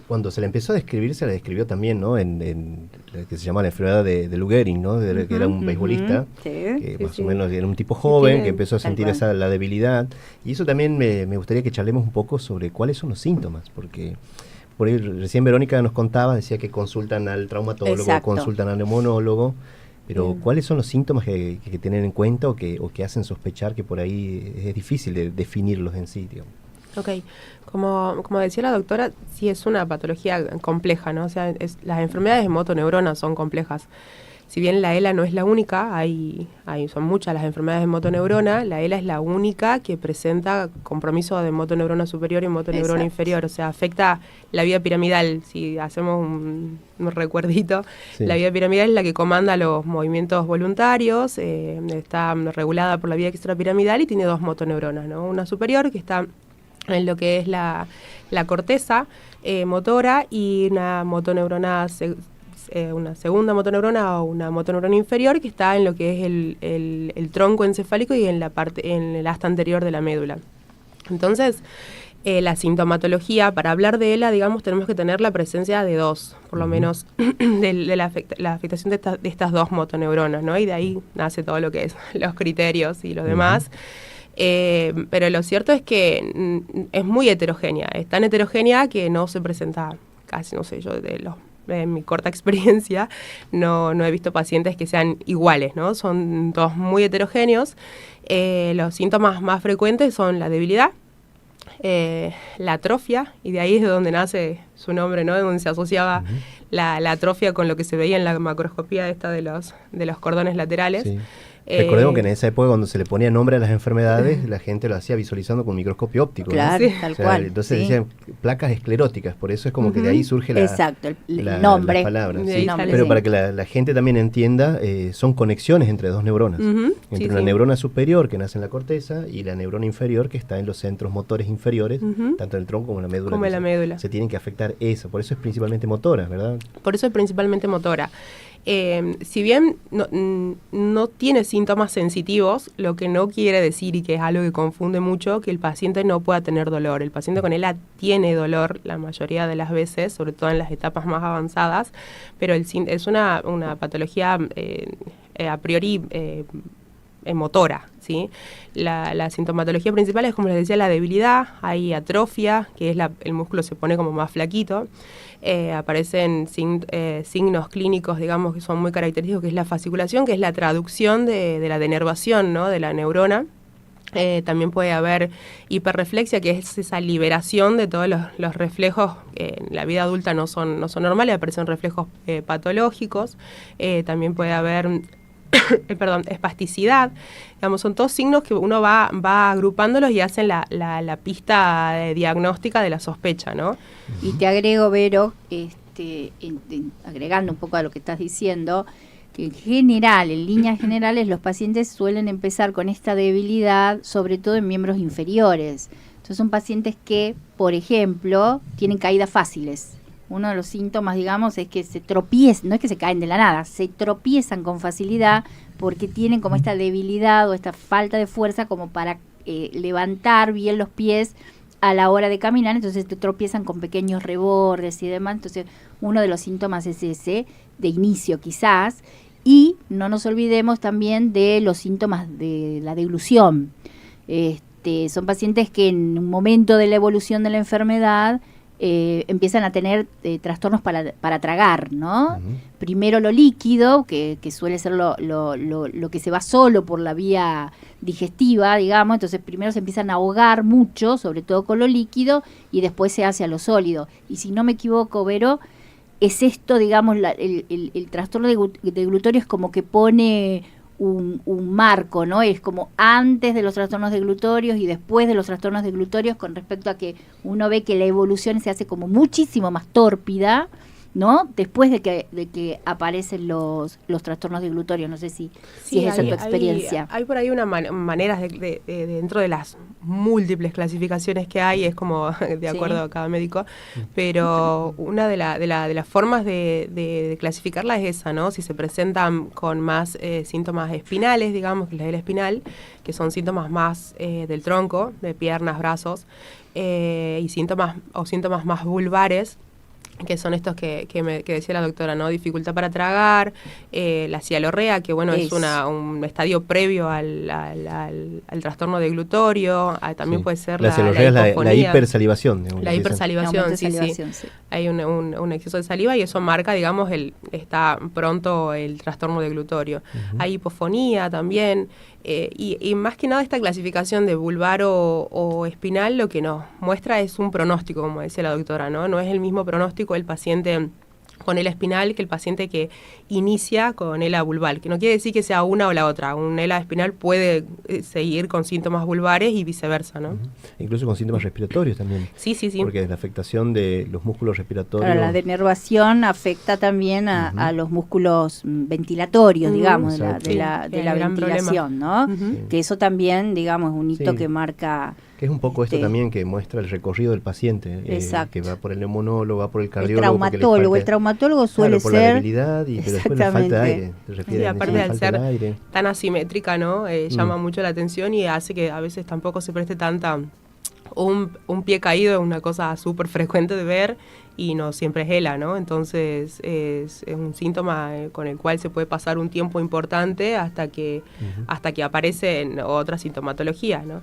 Cuando se le empezó a describir, se le describió también, ¿no? En lo que se llama la enfermedad de Lou Gehrig, ¿no? Que era un beisbolista, que más o menos era un tipo joven, que empezó a sentir la debilidad. Y eso también me gustaría que charlemos un poco sobre cuáles son los síntomas, porque por ahí recién Verónica nos contaba, decía que consultan al traumatólogo, Exacto. consultan al neumonólogo, pero ¿cuáles son los síntomas que tener en cuenta o que hacen sospechar que por ahí es difícil de definirlos en sí, digamos? Ok, como decía la doctora, sí es una patología compleja, ¿no? O sea, las enfermedades de motoneuronas son complejas. Si bien la ELA no es la única, son muchas las enfermedades de motoneurona, la ELA es la única que presenta compromiso de motoneurona superior y motoneurona inferior, o sea, afecta la vía piramidal. Si hacemos un recuerdito, la vía piramidal es la que comanda los movimientos voluntarios, está regulada por la vía extrapiramidal y tiene dos motoneuronas, ¿no? Una superior que está en lo que es la corteza motora y una motoneurona una segunda motoneurona o una motoneurona inferior que está en lo que es el tronco encefálico y en el asta anterior de la médula. Entonces, la sintomatología, para hablar de ELA, digamos, tenemos que tener la presencia de dos, por lo menos, de la afectación de estas dos motoneuronas, ¿no? Y de ahí nace todo lo que es los criterios y los demás. Pero lo cierto es que es muy heterogénea, es tan heterogénea que no se presenta casi, no sé, yo de mi corta experiencia no he visto pacientes que sean iguales, ¿no? Son todos muy heterogéneos. Los síntomas más frecuentes son la debilidad, la atrofia, y de ahí es de donde nace su nombre, ¿no? De donde se asociaba la atrofia con lo que se veía en la macroscopía esta de los cordones laterales. Sí. Recordemos que en esa época, cuando se le ponía nombre a las enfermedades, la gente lo hacía visualizando con microscopio óptico, claro, ¿no? tal cual. Entonces decían placas escleróticas, por eso es como que de ahí surge Exacto, el nombre. las palabras. Sí. Pero para que la gente también entienda, son conexiones entre dos neuronas. Entre una neurona superior que nace en la corteza y la neurona inferior que está en los centros motores inferiores, tanto en el tronco como en la médula. Como en la médula. Se tienen que afectar eso, por eso es principalmente motora, ¿verdad? Por eso es principalmente motora. Si bien no tiene síntomas sensitivos, lo que no quiere decir, y que es algo que confunde mucho, que el paciente no pueda tener dolor. El paciente con ELA tiene dolor la mayoría de las veces, sobre todo en las etapas más avanzadas, pero es una patología a priori motora, ¿sí? La sintomatología principal es, como les decía, la debilidad, hay atrofia, que es el músculo se pone como más flaquito. Aparecen signos clínicos, digamos, que son muy característicos, que es la fasciculación, que es la traducción de la denervación, ¿no? De la neurona. También puede haber hiperreflexia, que es esa liberación de todos los reflejos que en la vida adulta no son normales, aparecen reflejos patológicos. También puede haber espasticidad. Digamos, son todos signos que uno va agrupándolos y hacen la pista diagnóstica de la sospecha, ¿no? Y te agrego, Vero, agregando un poco a lo que estás diciendo, que en general, en líneas generales, los pacientes suelen empezar con esta debilidad, sobre todo en miembros inferiores. Entonces son pacientes que, por ejemplo, tienen caídas fáciles. Uno de los síntomas, digamos, es que se tropiezan, no es que se caen de la nada, se tropiezan con facilidad porque tienen como esta debilidad o esta falta de fuerza como para levantar bien los pies a la hora de caminar, entonces te tropiezan con pequeños rebordes y demás. Entonces uno de los síntomas es ese, de inicio quizás, y no nos olvidemos también de los síntomas de la deglución. Son pacientes que en un momento de la evolución de la enfermedad empiezan a tener trastornos para tragar, ¿no? Primero lo líquido, que suele ser lo que se va solo por la vía digestiva, digamos. Entonces primero se empiezan a ahogar mucho, sobre todo con lo líquido, y después se hace a lo sólido. Y si no me equivoco, Vero, es esto, digamos, el trastorno deglutorio es como que pone un marco, ¿no? Es como antes de los trastornos deglutorios y después de los trastornos deglutorios, con respecto a que uno ve que la evolución se hace como muchísimo más tórpida, ¿no? Después de que aparecen los trastornos deglutorios. No sé si es esa tu experiencia. Hay por ahí una maneras de dentro de las múltiples clasificaciones que hay, es como de acuerdo a cada médico, pero una de las formas de clasificarla es esa, ¿no? Si se presentan con más síntomas espinales, digamos, que es la del espinal, que son síntomas más del tronco, de piernas, brazos, y síntomas más vulvares, que son estos que decía la doctora, ¿no? Dificultad para tragar, la cialorrea, que bueno, es un estadio previo al trastorno de glutorio, también puede ser la cialorrea, es la hipersalivación. La hipersalivación, sí. Hay un exceso de saliva y eso marca, digamos, está pronto el trastorno de glutorio. Hay hipofonía también, y más que nada esta clasificación de vulvar o espinal lo que nos muestra es un pronóstico, como decía la doctora, ¿no? No es el mismo pronóstico el paciente con ELA espinal que el paciente que inicia con ELA vulval, que no quiere decir que sea una o la otra. Un ELA espinal puede seguir con síntomas vulvares y viceversa, ¿no? Incluso con síntomas respiratorios también. Sí. Porque la afectación de los músculos respiratorios... Claro, la denervación afecta también a los músculos ventilatorios, digamos, de la ventilación, ¿no? Que eso también, digamos, es un hito que marca... Que es un poco esto también que muestra el recorrido del paciente, que va por el neumonólogo, va por el cardiólogo. El traumatólogo suele por ser... la debilidad y pero después le falta aire. Sí, aparte de al ser tan asimétrica, ¿no? Llama mucho la atención y hace que a veces tampoco se preste tanta... Un pie caído es una cosa súper frecuente de ver y no siempre es ELA, ¿no? Entonces es un síntoma con el cual se puede pasar un tiempo importante hasta que aparecen otras sintomatologías, ¿no?